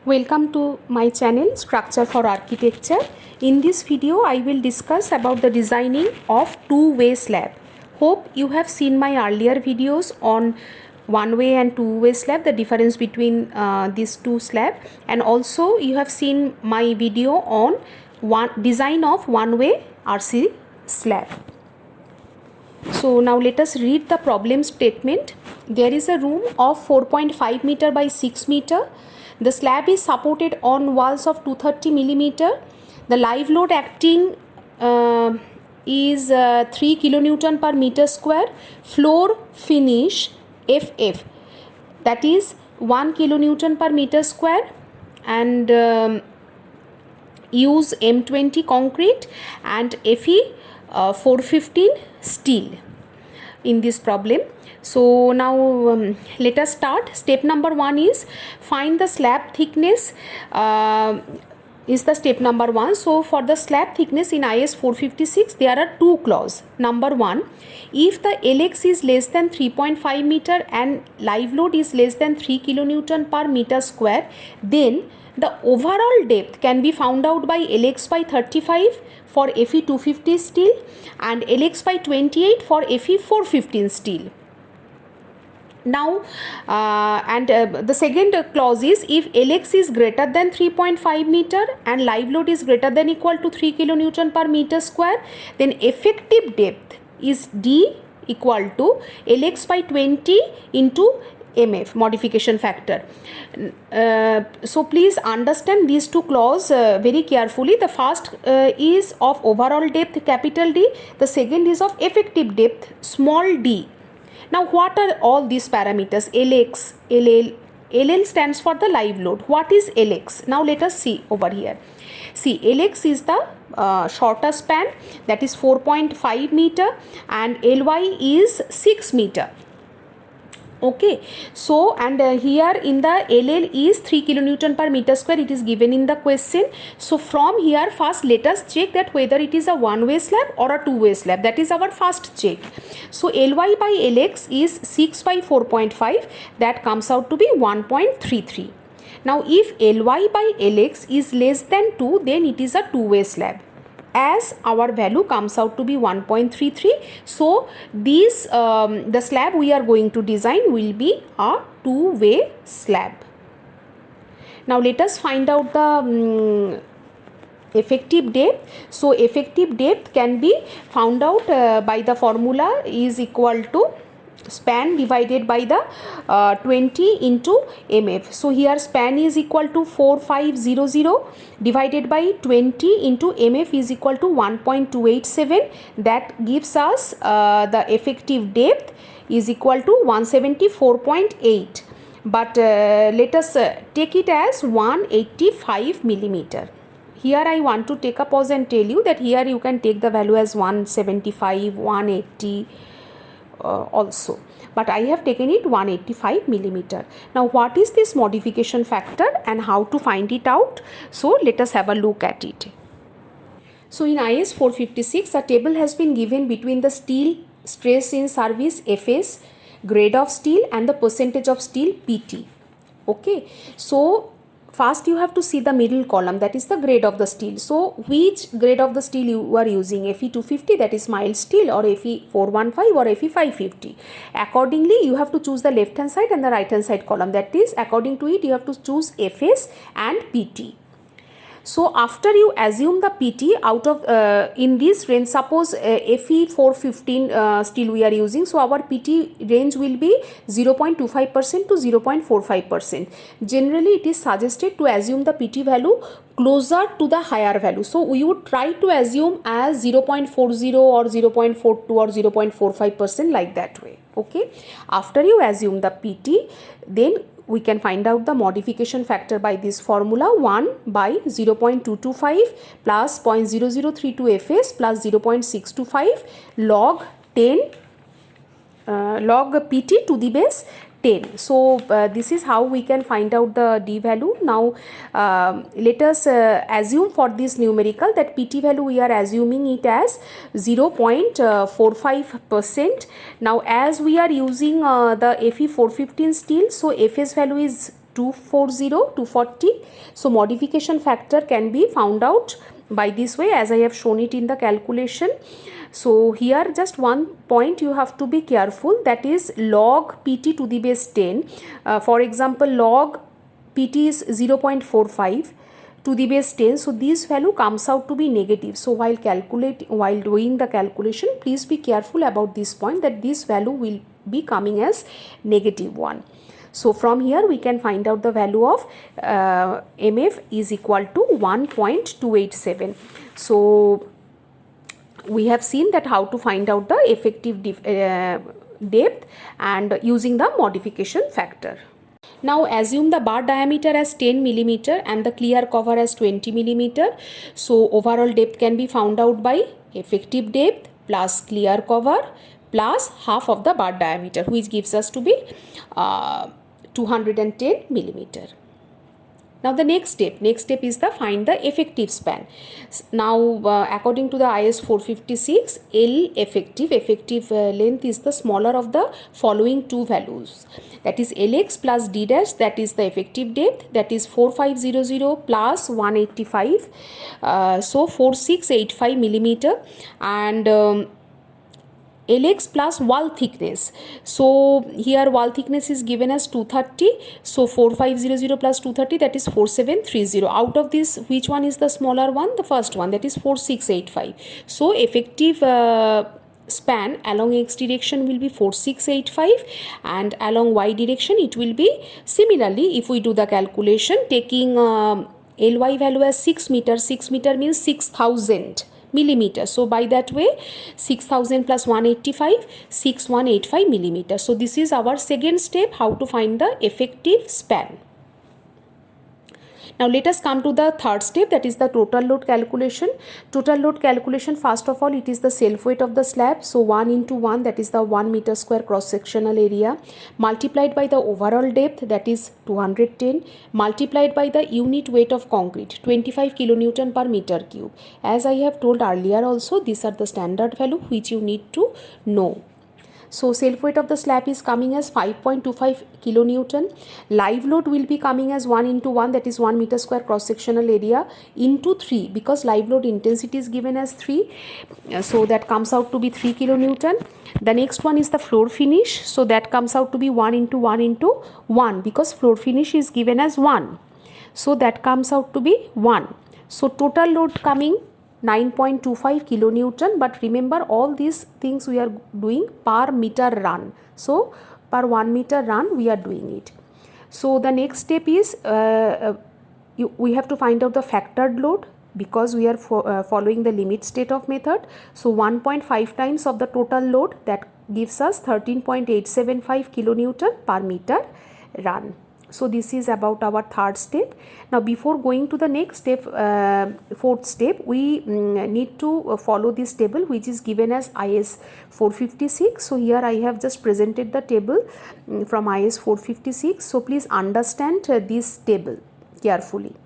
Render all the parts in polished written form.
Welcome to my channel Structure for Architecture. In this video I will discuss about the designing of two-way slab. Hope you have seen my earlier videos on one-way and two-way slab, the difference between these two slab, and also you have seen my video on design of one-way RC slab. So now let us read the problem statement. There is a room of 4.5 meter by 6 meter. The slab is supported on walls of 230 millimeter. The live load acting is 3 kilonewton per meter square. Floor finish FF, that is 1 kilonewton per meter square, and use M20 concrete and Fe 415 steel in this problem. So now let us start. Step number 1 is find the slab thickness, is the step number 1. So for the slab thickness in IS 456 there are two clauses. Number 1, if the LX is less than 3.5 meter and live load is less than 3 kilonewton per meter square, then the overall depth can be found out by LX by 35 for Fe 250 steel and LX by 28 for Fe 415 steel. Now the second clause is if LX is greater than 3.5 meter and live load is greater than equal to 3 kilonewton per meter square, then effective depth is D equal to LX by 20 into MF, modification factor. So please understand these two clauses very carefully. The first is of overall depth capital D, the second is of effective depth small d. Now what are all these parameters? LX, LL. LL stands for the live load. What is LX? Now let us see over here. See, LX is the shorter span, that is 4.5 meter, and LY is 6 meter. Okay, so and here in the LL is 3 kilonewton per meter square, it is given in the question. So from here first let us check that whether it is a one-way slab or a two-way slab. That is our first check. So LY by LX is 6 by 4.5, that comes out to be 1.33. Now if LY by LX is less than 2, then it is a two-way slab, as our value comes out to be 1.33. So these the slab we are going to design will be a two-way slab. Now let us find out the effective depth. So effective depth can be found out by the formula is equal to span divided by the 20 into MF. So here span is equal to 4500 divided by 20 into MF is equal to 1.287. That gives us the effective depth is equal to 174.8. But let us take it as 185 millimeter. Here I want to take a pause and tell you that here you can take the value as 175, 180 also, but I have taken it 185 millimeter. Now what is this modification factor and how to find it out? So let us have a look at it. So in IS 456 a table has been given between the steel stress in service FS, grade of steel, and the percentage of steel PT. Okay, so first you have to see the middle column, that is the grade of the steel. So which grade of the steel you are using, Fe 250, that is mild steel, or Fe 415 or Fe 550. Accordingly you have to choose the left hand side and the right hand side column, that is according to it you have to choose FS and PT. So after you assume the PT out of in this range, suppose Fe 415 steel we are using, so our PT range will be 0.25% to 0.45%. Generally it is suggested to assume the PT value closer to the higher value. So we would try to assume as 0.40 or 0.42 or 0.45%, like that way. Okay, after you assume the PT, then we can find out the modification factor by this formula, 1 by 0.225 plus 0.0032 Fs plus 0.625 log 10 log PT to the base 10. So this is how we can find out the D value. Now let us assume for this numerical that PT value we are assuming it as 0.45%. Now as we are using the Fe 415 steel, so Fs value is 240, so modification factor can be found out by this way as I have shown it in the calculation. So here just one point you have to be careful, that is log pt to the base 10. For example, log pt is 0.45 to the base 10, so this value comes out to be negative. So while doing the calculation, please be careful about this point, that this value will be coming as -1. So from here we can find out the value of mf is equal to 1.287. So we have seen that how to find out the effective depth and using the modification factor. Now assume the bar diameter as 10 millimeter and the clear cover as 20 millimeter. So overall depth can be found out by effective depth plus clear cover plus half of the bar diameter, which gives us to be 210 millimeter. Now the next step is the find the effective span. Now according to the IS 456, L effective length is the smaller of the following two values, that is Lx plus d dash, that is the effective depth, that is 4500 plus 185, so 4685 millimeter, and Lx plus wall thickness. So here wall thickness is given as 230, so 4500 plus 230, that is 4730. Out of this, which one is the smaller one? The first one, that is 4685. So effective span along x direction will be 4685, and along y direction it will be similarly. If we do the calculation taking ly value as 6 meter, 6 meter means 6000 millimeter. So by that way 6000 plus 185, 6185 millimeter. So this is our second step, how to find the effective span. Now let us come to the third step, that is the total load calculation. Total load calculation, first of all it is the self weight of the slab. So 1 into 1, that is the 1 meter square cross sectional area, multiplied by the overall depth, that is 210, multiplied by the unit weight of concrete, 25 kilonewton per meter cube. As I have told earlier also, these are the standard value which you need to know. So self weight of the slab is coming as 5.25 kilonewton. Live load will be coming as 1 into 1, that is 1 meter square cross sectional area, into 3, because live load intensity is given as 3, so that comes out to be 3 kilonewton. The next one is the floor finish, so that comes out to be 1 into 1 into 1, because floor finish is given as 1, so that comes out to be 1. So total load coming 9.25 kilonewton, but remember all these things we are doing per meter run, so per 1 meter run we are doing it. So the next step is we have to find out the factored load, because we are following the limit state of method. So 1.5 times of the total load, that gives us 13.875 kilonewton per meter run. So this is about our third step. Now before going to the next step, fourth step, we need to follow this table which is given as IS 456. So here I have just presented the table from IS 456. So please understand this table carefully.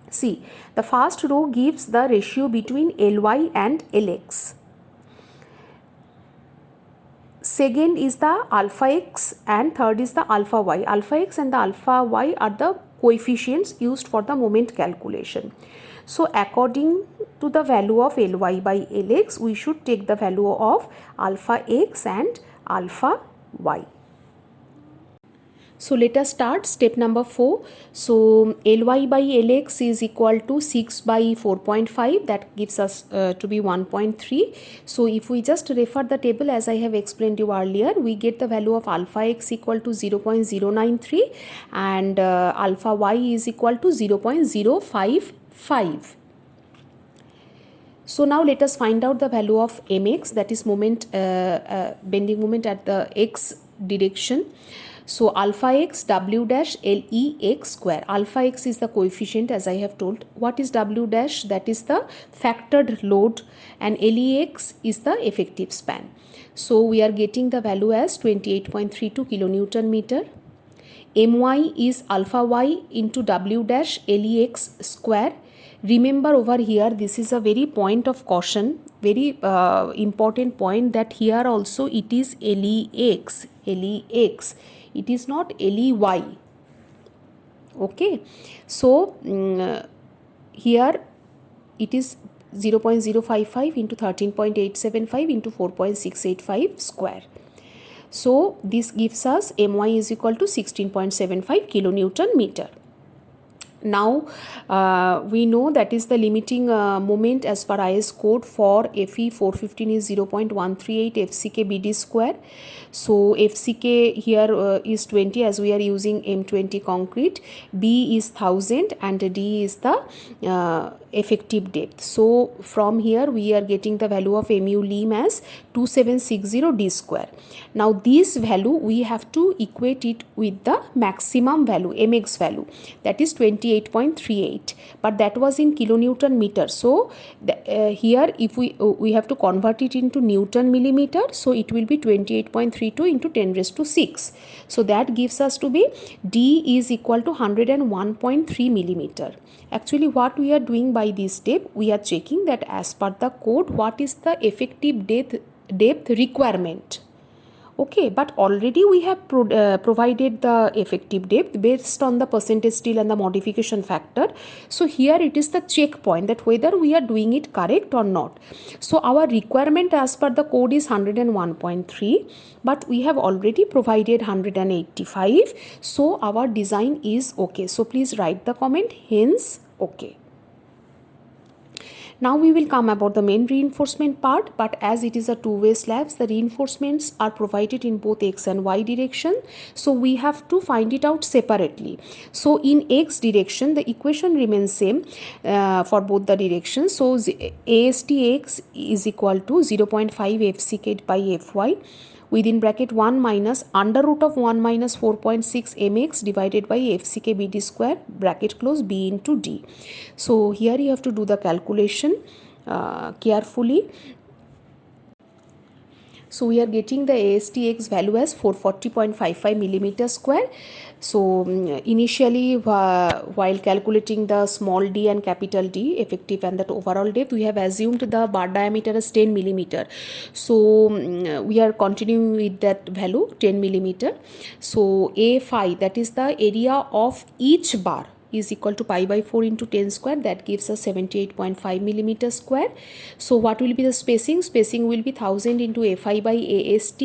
See, the first row gives the ratio between Ly and Lx. Second is the alpha x and third is the alpha y. Alpha x and the alpha y are the coefficients used for the moment calculation. So according to the value of Ly by Lx, we should take the value of alpha x and alpha y. So let us start step number 4. So Ly by Lx is equal to 6 by 4.5, that gives us to be 1.3. So if we just refer the table as I have explained you earlier, we get the value of alpha x equal to 0.093 and alpha y is equal to 0.055. So now let us find out the value of mx, that is moment bending moment at the x direction. So alpha x w dash Lex square. Alpha x is the coefficient as I have told. What is w dash? That is the factored load, and Lex is the effective span. So we are getting the value as 28.32 kilonewton meter. My is alpha y into w dash Lex square. Remember over here, this is a very point of caution, very important point, that here also it is Lex, it is not Ley. Okay, so here it is 0.055 into 13.875 into 4.685 square. So this gives us my is equal to 16.75 kilonewton meter. Now we know that is the limiting moment as per IS code for FE 415 is 0.138 FCK BD square. So FCK here is 20 as we are using M20 concrete, B is 1000 and D is the effective depth. So from here we are getting the value of MU lim as 2760 D square. Now this value we have to equate it with the maximum value MX value, that is 28.38, but that was in kilonewton meter. So here if we have to convert it into Newton millimeter, so it will be 28.32 into 10 raised to 6. So that gives us to be D is equal to 101.3 millimeter. Actually what we are doing by this step, we are checking that as per the code what is the effective depth requirement. Okay, but already we have provided the effective depth based on the percentage steel and the modification factor. So here it is the checkpoint that whether we are doing it correct or not. So our requirement as per the code is 101.3, but we have already provided 185. So our design is okay. So please write the comment hence okay. Now we will come about the main reinforcement part, but as it is a two-way slabs, the reinforcements are provided in both x and y direction. So we have to find it out separately. So in x direction, the equation remains same for both the directions. So ASTX is equal to 0.5 FCK by Fy within bracket 1 minus under root of 1 minus 4.6 mx divided by FCK BD square bracket close B into D. So here you have to do the calculation carefully. So we are getting the ASTX value as 440.55 millimeter square. So initially while calculating the small d and capital D effective and that overall depth, we have assumed the bar diameter as 10 millimeter. So we are continuing with that value 10 millimeter. So A phi, that is the area of each bar, is equal to pi by 4 into 10 square, that gives us 78.5 millimeter square. So what will be the spacing? Spacing will be 1000 into Fi by AST.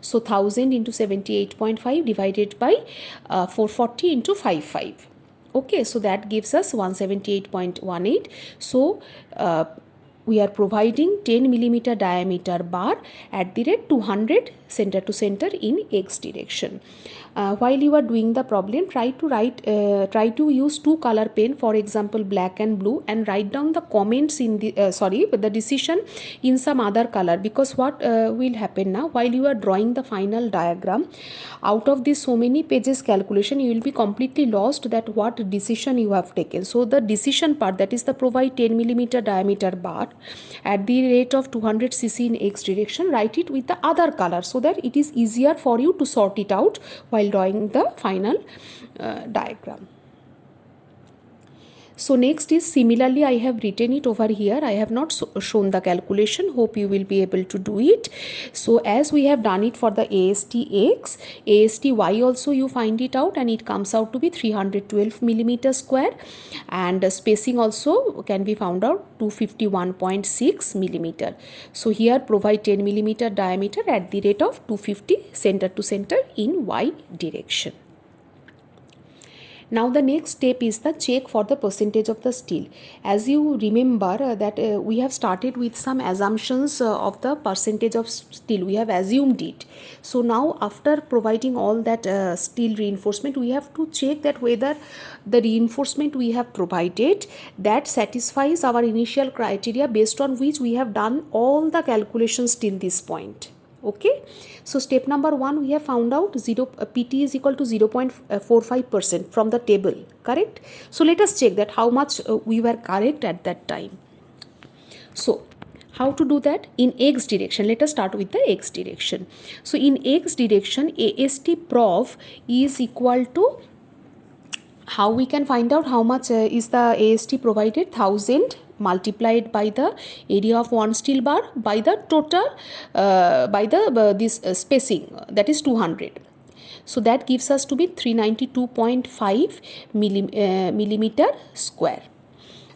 So 1000 into 78.5 divided by 440 into 55. Okay, so that gives us 178.18. So we are providing 10 millimeter diameter bar at the rate 200 center to center in x direction. While you are doing the problem, try to use two color pen, for example black and blue, and write down the comments in the the decision in some other color, because what will happen now, while you are drawing the final diagram, out of this so many pages calculation, you will be completely lost that what decision you have taken. So the decision part, that is the provide 10 millimeter diameter bar at the rate of 200 cc in x direction, write it with the other color so that it is easier for you to sort it out while drawing the final diagram. So next is similarly I have written it over here. I have not shown the calculation. Hope you will be able to do it. So as we have done it for the ASTX, ASTY also you find it out, and it comes out to be 312 millimeter square, and spacing also can be found out 251.6 millimeter. So here provide 10 millimeter diameter at the rate of 250 center to center in Y direction. Now the next step is the check for the percentage of the steel. As you remember that we have started with some assumptions of the percentage of steel. We have assumed it. So now after providing all that steel reinforcement, we have to check that whether the reinforcement we have provided that satisfies our initial criteria based on which we have done all the calculations till this point. Okay, so step number 1, we have found out PT is equal to 0.45% from the table, correct? So let us check that how much we were correct at that time. So how to do that? In x direction, let us start with the x direction. So in x direction, AST prof is equal to, how we can find out how much is the AST provided? 1000 multiplied by the area of one steel bar by the total by the this spacing, that is 200. So that gives us to be 392.5 millimeter square.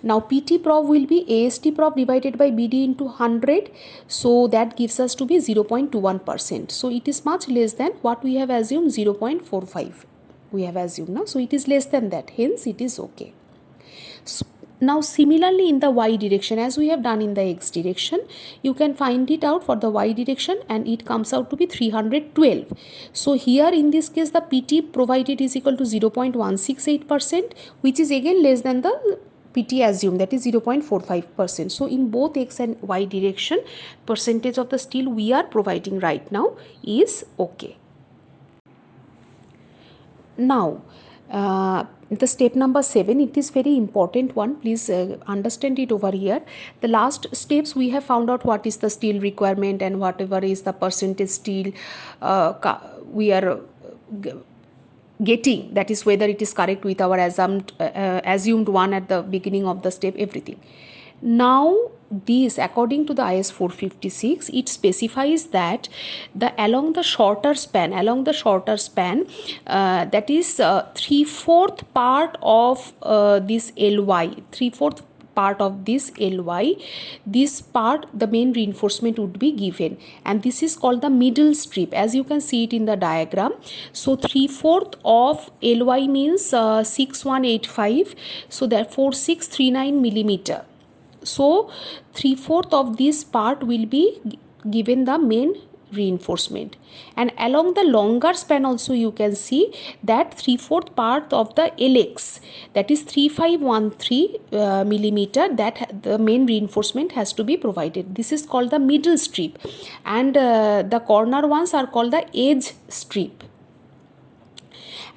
Now PT prop will be AST prop divided by BD into 100. So that gives us to be 0.21%. So it is much less than what we have assumed, 0.45. We have assumed now. So it is less than that. Hence it is okay. So now similarly in the y direction, as we have done in the x direction, you can find it out for the y direction, and it comes out to be 312. So here in this case the PT provided is equal to 0.168%, which is again less than the PT assumed, that is 0.45%. So in both x and y direction, percentage of the steel we are providing right now is okay. Now the step number 7, it is very important one, please understand it over here. The last steps we have found out what is the steel requirement and whatever is the percentage steel we are getting, that is whether it is correct with our assumed one at the beginning of the step, everything. Now this, according to the IS 456, it specifies that along the shorter span, that is 3/4 part of this LY, 3/4 part of this LY, this part the main reinforcement would be given, and this is called the middle strip, as you can see it in the diagram. So 3/4 of LY means 6185, so therefore 639 millimeter. So 3/4 of this part will be given the main reinforcement, and along the longer span also you can see that 3/4 part of the LX, that is 3513 millimeter, that the main reinforcement has to be provided. This is called the middle strip, and the corner ones are called the edge strip.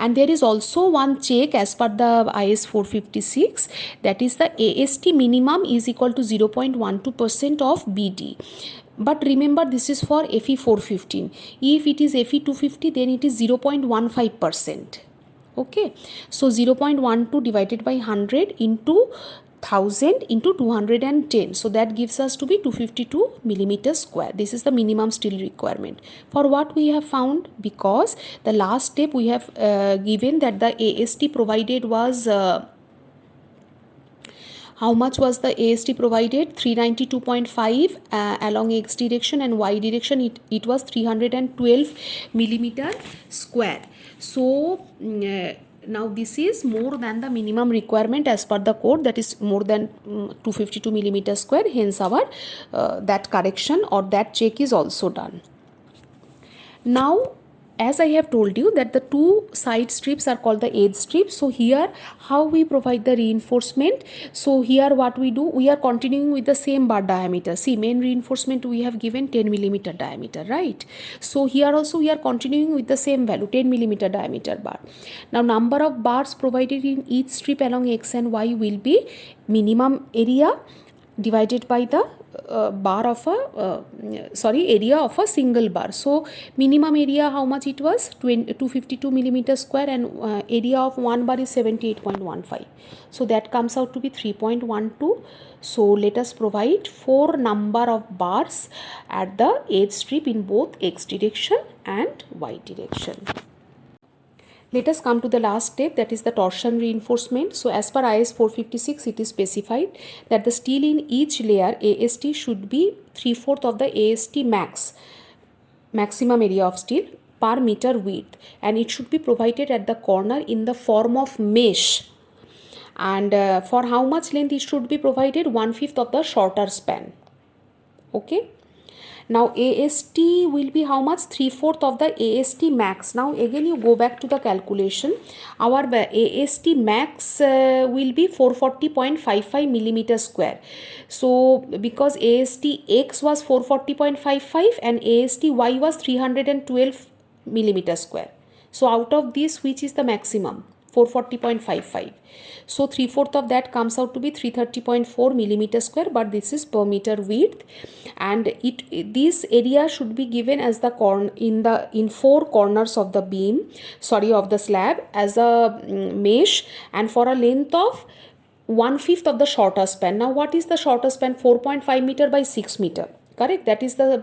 And there is also one check as per the IS 456, that is the AST minimum is equal to 0.12% of BD. But remember, this is for FE 415. If it is FE 250, then it is 0.15%. Okay, so 0.12 divided by 100 into 1000 into 210, so that gives us to be 252 millimeter square. This is the minimum steel requirement. For what we have found, because the last step we have given that the AST provided was how much was the AST provided? 392.5 along x direction, and y direction it was 312 millimeter square. So now this is more than the minimum requirement as per the code, that is more than 252 millimeter square. Hence our that correction or that check is also done. Now as I have told you that the two side strips are called the edge strips. So here how we provide the reinforcement. So here what we do, we are continuing with the same bar diameter. See, main reinforcement we have given 10 millimeter diameter, right? So here also we are continuing with the same value, 10 millimeter diameter bar. Now number of bars provided in each strip along x and y will be minimum area divided by the bar of a area of a single bar. So minimum area, how much it was? 252 millimeter square, and area of one bar is 78.15. So that comes out to be 3.12. So let us provide 4 number of bars at the edge strip in both x direction and y direction. Let us come to the last step, that is the torsion reinforcement. So as per IS 456, it is specified that the steel in each layer AST should be 3/4 of the AST maximum area of steel per meter width, and it should be provided at the corner in the form of mesh. And for how much length it should be provided? 1/5 of the shorter span. Okay. Now AST will be how much? 3/4 of the AST max. Now again you go back to the calculation. Our AST max will be 440.55 millimeter square. So because AST X was 440.55 and AST Y was 312 millimeter square. So out of this, which is the maximum? 440.55. So 3/4 of that comes out to be 330.4 millimeter square, but this is per meter width, and this area should be given as the in 4 corners of the beam, of the slab as a mesh, and for a length of 1/5 of the shorter span. Now what is the shorter span? 4.5 meter by 6 meter. correct? That is the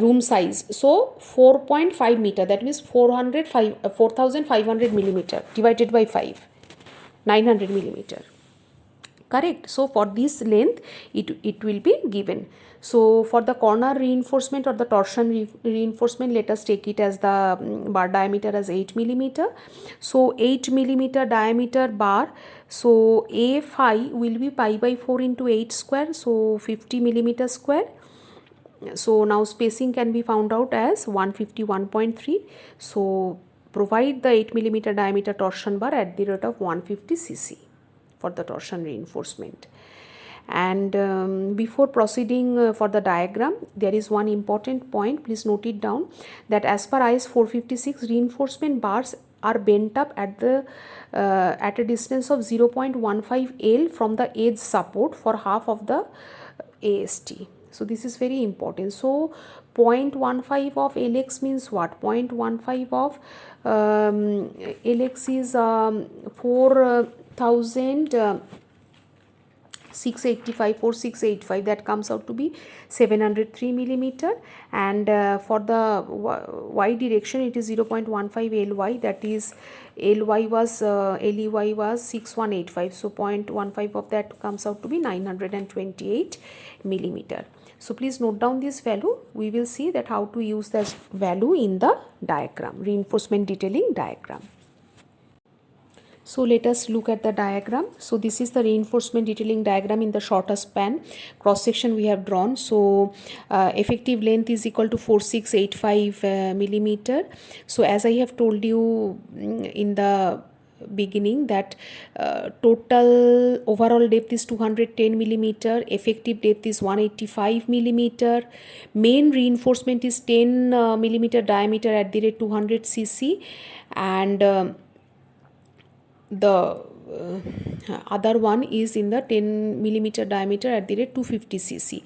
room size. So 4.5 meter, that means 4500 millimeter divided by 5, 900 millimeter, correct? So for this length it will be given. So for the corner reinforcement or the torsion reinforcement, let us take it as the bar diameter as 8 millimeter. So 8 millimeter diameter bar, so a phi will be pi by 4 into 8 square, so 50 millimeter square. So now spacing can be found out as 151.3. So provide the 8 millimeter diameter torsion bar at the rate of 150 cc for the torsion reinforcement. And before proceeding for the diagram, there is one important point, please note it down, that as per IS 456, reinforcement bars are bent up at a distance of 0.15 L from the edge support for half of the AST. So this is very important. So 0.15 of LX means what? 0.15 of LX is 4685, that comes out to be 703 millimeter. And for the y direction it is 0.15 ly, that is ly was ley was 6185, so 0.15 of that comes out to be 928 millimeter. So please note down this value. We will see that how to use this value in the diagram, reinforcement detailing diagram. So let us look at the diagram. So this is the reinforcement detailing diagram in the shorter span. Cross section we have drawn. So effective length is equal to 4685 millimeter. So as I have told you in the beginning, that total overall depth is 210 millimeter, effective depth is 185 millimeter, main reinforcement is 10 millimeter diameter at the rate 200 cc, and the other one is in the 10 millimeter diameter at the rate 250 cc.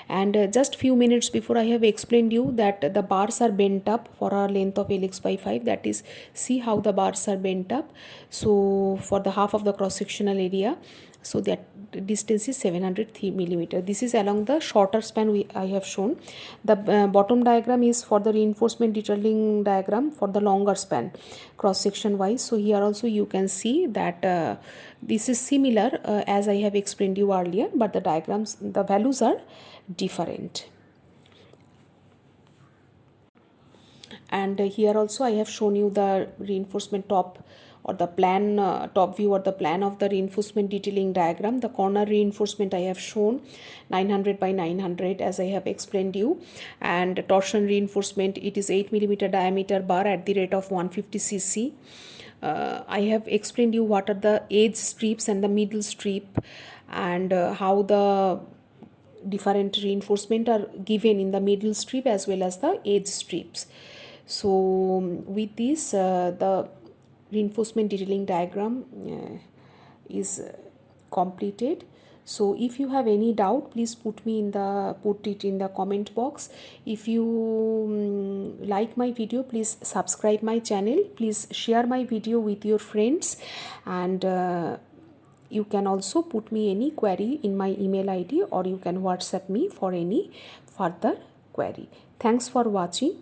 And just few minutes before I have explained you that the bars are bent up for a length of LX by 5, that is, see how the bars are bent up. So for the half of the cross sectional area, so that distance is 703 millimeter. This is along the shorter span I have shown. The bottom diagram is for the reinforcement detailing diagram for the longer span cross section wise. So here also you can see that this is similar as I have explained you earlier, but the diagrams, the values are different. And here also I have shown you the reinforcement top or the plan, top view or the plan of the reinforcement detailing diagram. The corner reinforcement I have shown 900 by 900 as I have explained you, and torsion reinforcement, it is 8 millimeter diameter bar at the rate of 150 cc. I have explained you what are the edge strips and the middle strip, and how the different reinforcement are given in the middle strip as well as the edge strips. So with this the reinforcement detailing diagram is completed. So if you have any doubt, please put it in the comment box. If you like my video, please subscribe my channel, please share my video with your friends, and you can also put me any query in my email ID, or you can WhatsApp me for any further query. Thanks for watching.